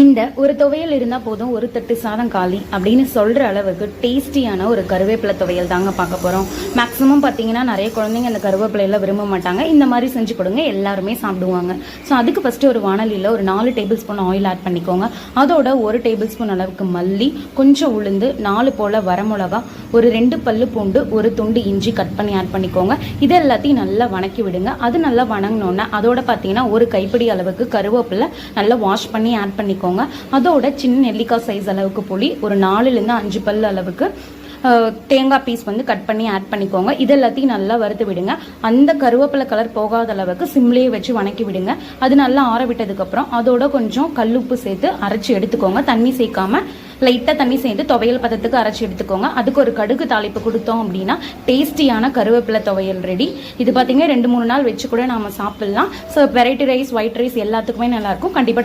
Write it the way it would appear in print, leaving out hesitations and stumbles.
இந்த ஒரு துவையல் இருந்தால் போதும் ஒரு தட்டு சாதம் காலி அப்படின்னு சொல்கிற அளவுக்கு டேஸ்டியான ஒரு கருவேப்பிலை துவையல் தாங்க பார்க்க போகிறோம். மேக்ஸிமம் பார்த்தீங்கன்னா நிறைய குழந்தைங்க இந்த கருவேப்பிலையெல்லாம் விரும்ப மாட்டாங்க. இந்த மாதிரி செஞ்சு கொடுங்க, எல்லாருமே சாப்பிடுவாங்க. ஸோ அதுக்கு ஃபஸ்ட்டு ஒரு வானலியில் ஒரு 4 டேபிள் ஸ்பூன் ஆயில் ஆட் பண்ணிக்கோங்க. அதோட 1 டேபிள் ஸ்பூன் அளவுக்கு மல்லி, கொஞ்சம் உளுந்து, 4 போல் வரமிளகா, ஒரு 2 பல்லு பூண்டு, ஒரு துண்டு இஞ்சி கட் பண்ணி ஆட் பண்ணிக்கோங்க. இது எல்லாத்தையும் நல்லா வணக்கி விடுங்க. அது நல்லா வணங்கினோன்னே அதோட பார்த்தீங்கன்னா ஒரு கைப்பிடி அளவுக்கு கருவேப்பிலை நல்லா வாஷ் பண்ணி ஆட் பண்ணிக்கோங்க. அதோட சின்ன நெல்லிக்காய் சைஸ் அளவுக்கு புளி, ஒரு 4லேருந்து 5 பல் அளவுக்கு தேங்காய் பீஸ் கட் பண்ணி ஆட் பண்ணிக்கோங்க. இது எல்லாத்தையும் நல்லா வறுத்து விடுங்க. அந்த கருவேப்பிலை கலர் போகாத அளவுக்கு சிம்லேயே வச்சு வணக்கி விடுங்க. அது நல்லா ஆற விட்டதுக்கப்புறம் அதோட கொஞ்சம் கல்லுப்பு சேர்த்து அரைச்சி எடுத்துக்கோங்க. தண்ணி சேர்க்காம லைட்டாக தண்ணி சேர்த்து துவையல் பதத்துக்கு அரைச்சி எடுத்துக்கோங்க. அதுக்கு ஒரு கடுகு தாளிப்பு கொடுத்தோம் அப்படின்னா டேஸ்டியான கருவேப்பிலை துவையல் ரெடி. இது பார்த்தீங்கன்னா 2-3 நாள் வச்சு கூட நாம சாப்பிடலாம். So variety rice, white rice எல்லாத்துக்குமே நல்லாயிருக்கும். கண்டிப்பாக ட்ரை